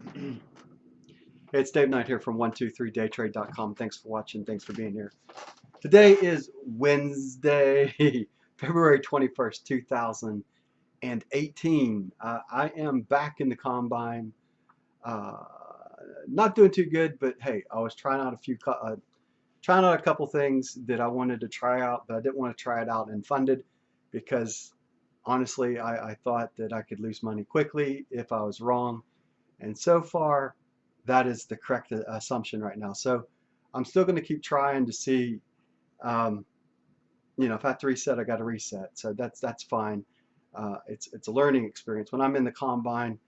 Hey, it's Dave Knight here from 123daytrade.com. Thanks for watching. Thanks for being here. Today is Wednesday, February 21st, 2018. I am back in the combine. Uh, Not doing too good, but hey, I was trying out a couple things that I wanted to try out, but I didn't want to try it out and funded because honestly, I thought that I could lose money quickly if I was wrong. And so far, that is the correct assumption right now. So I'm still going to keep trying to see, um, if I have to reset, I got to reset. So that's fine. It's a learning experience. When I'm in the combine,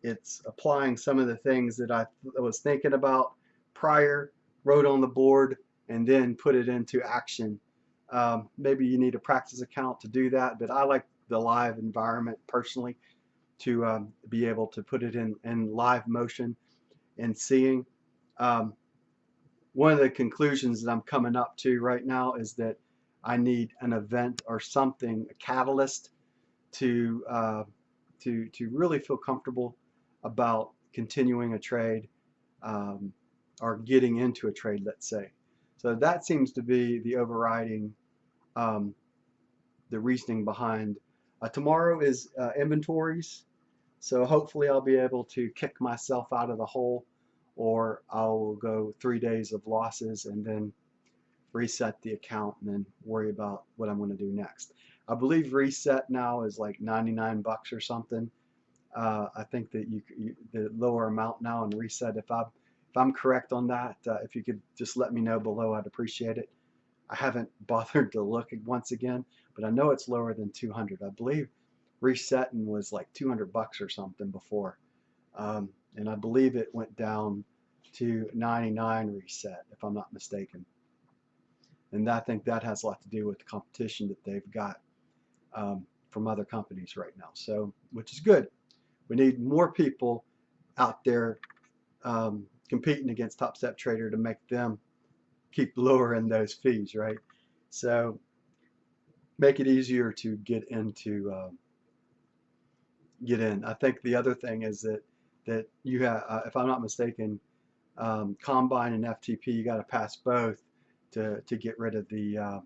it's applying some of the things that I was thinking about prior, wrote on the board, and then put it into action. Maybe you need a practice account to do that, but I like the live environment personally to be able to put it in live motion and seeing. Um, One of the conclusions that I'm coming up to right now is that I need an event or something, a catalyst to to really feel comfortable about continuing a trade, um, or getting into a trade, let's say. So that seems to be the overriding, um, the reasoning behind. Tomorrow is inventories. So hopefully I'll be able to kick myself out of the hole, or I'll go 3 days of losses and then reset the account and then worry about what I'm going to do next. I believe reset now is like 99 bucks or something. I think that the lower amount now and reset. If I'm correct on that, if you could just let me know below, I'd appreciate it. I haven't bothered to look once again, but I know it's lower than 200. I believe resetting was like 200 bucks or something before. And I believe it went down to 99 reset, if I'm not mistaken. And I think that has a lot to do with the competition that they've got, from other companies right now. So, which is good. We need more people out there, competing against Top Step Trader to make them keep lowering those fees, right? So make it easier to get in. I think the other thing is that you have, if I'm not mistaken, Combine and FTP, you got to pass both to get rid of the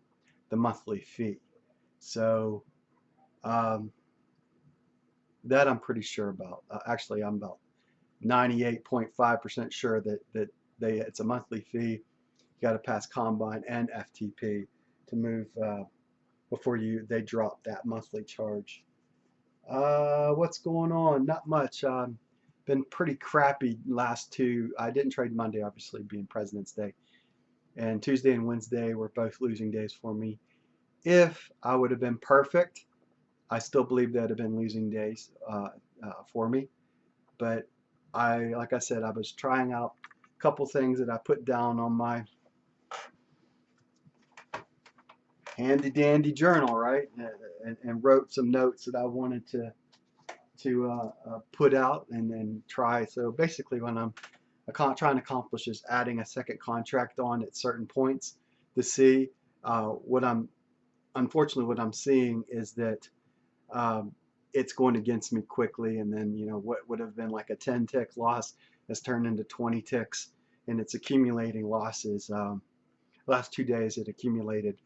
monthly fee. So, um, that I'm pretty sure about. Actually, I'm about 98.5% sure that it's a monthly fee. You got to pass Combine and FTP to move, before they drop that monthly charge. What's going on? Not much. Been pretty crappy last two. I didn't trade Monday, obviously, being President's Day. And Tuesday and Wednesday were both losing days for me. If I would have been perfect, I still believe that have been losing days, for me. But like I said, I was trying out a couple things that I put down on my handy dandy journal, right? And wrote some notes that I wanted to put out and then try. So basically, when I'm trying to accomplish is adding a second contract on at certain points to see, what I'm unfortunately what I'm seeing is that, um, it's going against me quickly, and then what would have been like a 10 tick loss has turned into 20 ticks, and it's accumulating losses. Last 2 days it accumulated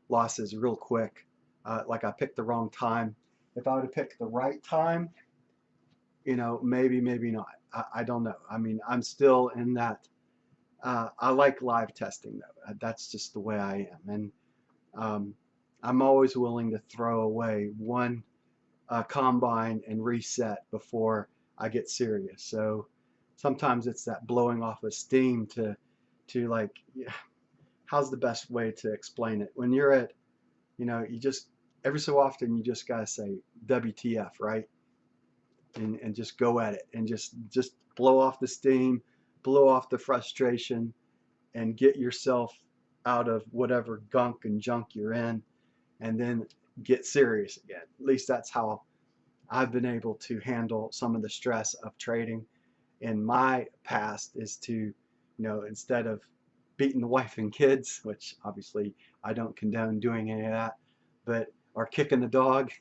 losses real quick. Like I picked the wrong time. If I would have picked the right time, maybe not. I don't know. I mean, I'm still in that. I like live testing though. That's just the way I am, and, um, I'm always willing to throw away one, combine and reset before I get serious. So sometimes it's that blowing off of steam to like, yeah, how's the best way to explain it? When you're at, you just every so often you just gotta say WTF, right? And just go at it and just blow off the steam, blow off the frustration, and get yourself out of whatever gunk and junk you're in, and then get serious again. At least that's how I've been able to handle some of the stress of trading in my past, is to, instead of beating the wife and kids, which obviously I don't condone doing any of that, but or kicking the dog,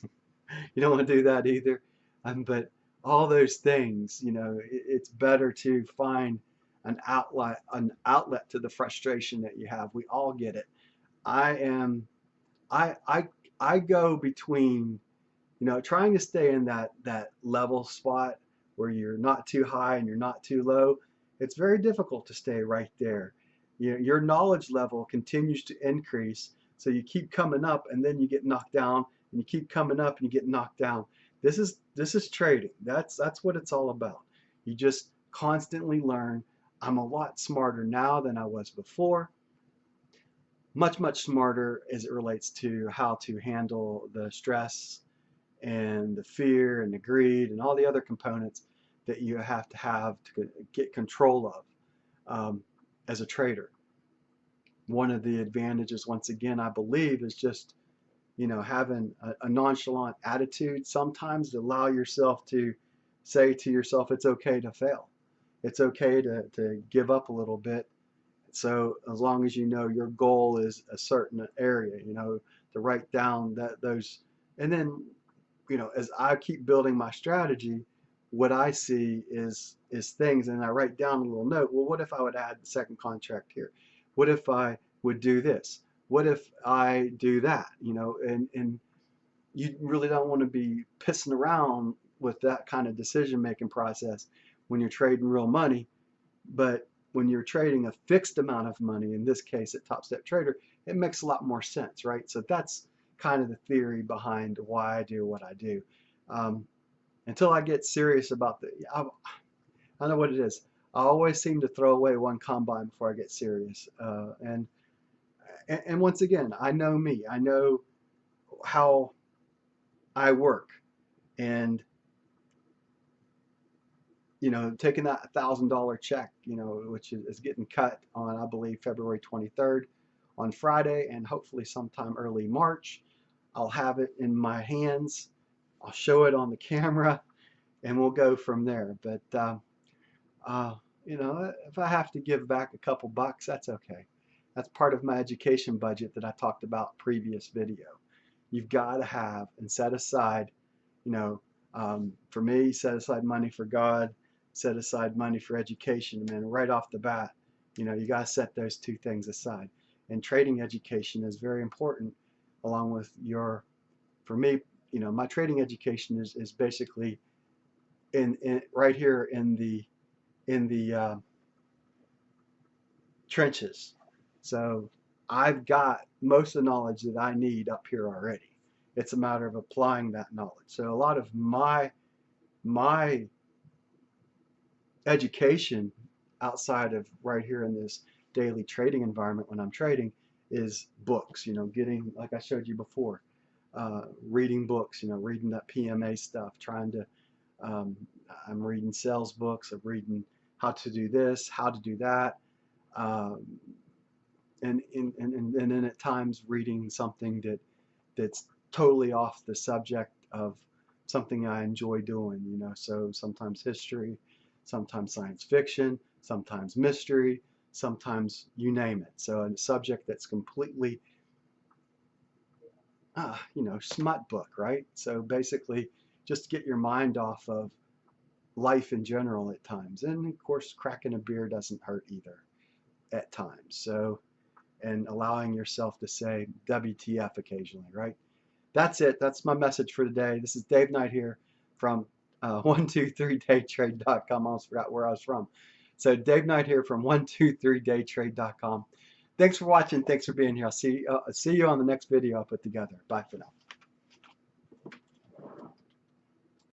you don't want to do that either. But all those things. It's better to find an outlet to the frustration that you have. We all get it. I am, I, I, I go between, trying to stay in that level spot where you're not too high and you're not too low. It's very difficult to stay right there. Your knowledge level continues to increase, so you keep coming up and then you get knocked down, and you keep coming up and you get knocked down. This is trading. That's what it's all about. You just constantly learn. I'm a lot smarter now than I was before. Much smarter as it relates to how to handle the stress and the fear and the greed and all the other components that you have to get control of as a trader. One of the advantages, once again, I believe, is just having a nonchalant attitude sometimes to allow yourself to say to yourself, it's okay to fail. It's okay to give up a little bit. So as long as you know your goal is a certain area, to write down those, and then as I keep building my strategy, what I see is things, and I write down a little note. Well, what if I would add the second contract here? What if I would do this? What if I do that? And you really don't want to be pissing around with that kind of decision making process when you're trading real money. But when you're trading a fixed amount of money, in this case at Top Step Trader, it makes a lot more sense, right? So that's kind of the theory behind why I do what I do. Um, until I get serious about I know what it is. I always seem to throw away one combine before I get serious. And once again, I know me. I know how I work. And taking that $1,000 check, which is getting cut on, I believe, February 23rd on Friday, and hopefully sometime early March, I'll have it in my hands. I'll show it on the camera, and we'll go from there. But uh, if I have to give back a couple bucks, that's okay. That's part of my education budget that I talked about previous video. You've got to have and set aside, for me, set aside money for God, set aside money for education. And then right off the bat, you got to set those two things aside. And trading education is very important, along with for me, my trading education is basically in right here in the trenches. So I've got most of the knowledge that I need up here already. It's a matter of applying that knowledge. So a lot of my education outside of right here in this daily trading environment when I'm trading is books, getting, like I showed you before, reading books, reading that PMA stuff, um, I'm reading sales books, I'm reading how to do this, how to do that, um, and then at times reading something that's totally off the subject of something I enjoy doing, so sometimes history, sometimes science fiction, sometimes mystery, sometimes you name it. So a subject that's completely, smut book, right? So basically just get your mind off of life in general at times. And of course, cracking a beer doesn't hurt either at times. So, and allowing yourself to say WTF occasionally, right? That's it. That's my message for today. This is Dave Knight here from 123daytrade.com. I almost forgot where I was from. So Dave Knight here from 123daytrade.com. Thanks for watching. Thanks for being here. I'll see you on the next video I put together. Bye for now.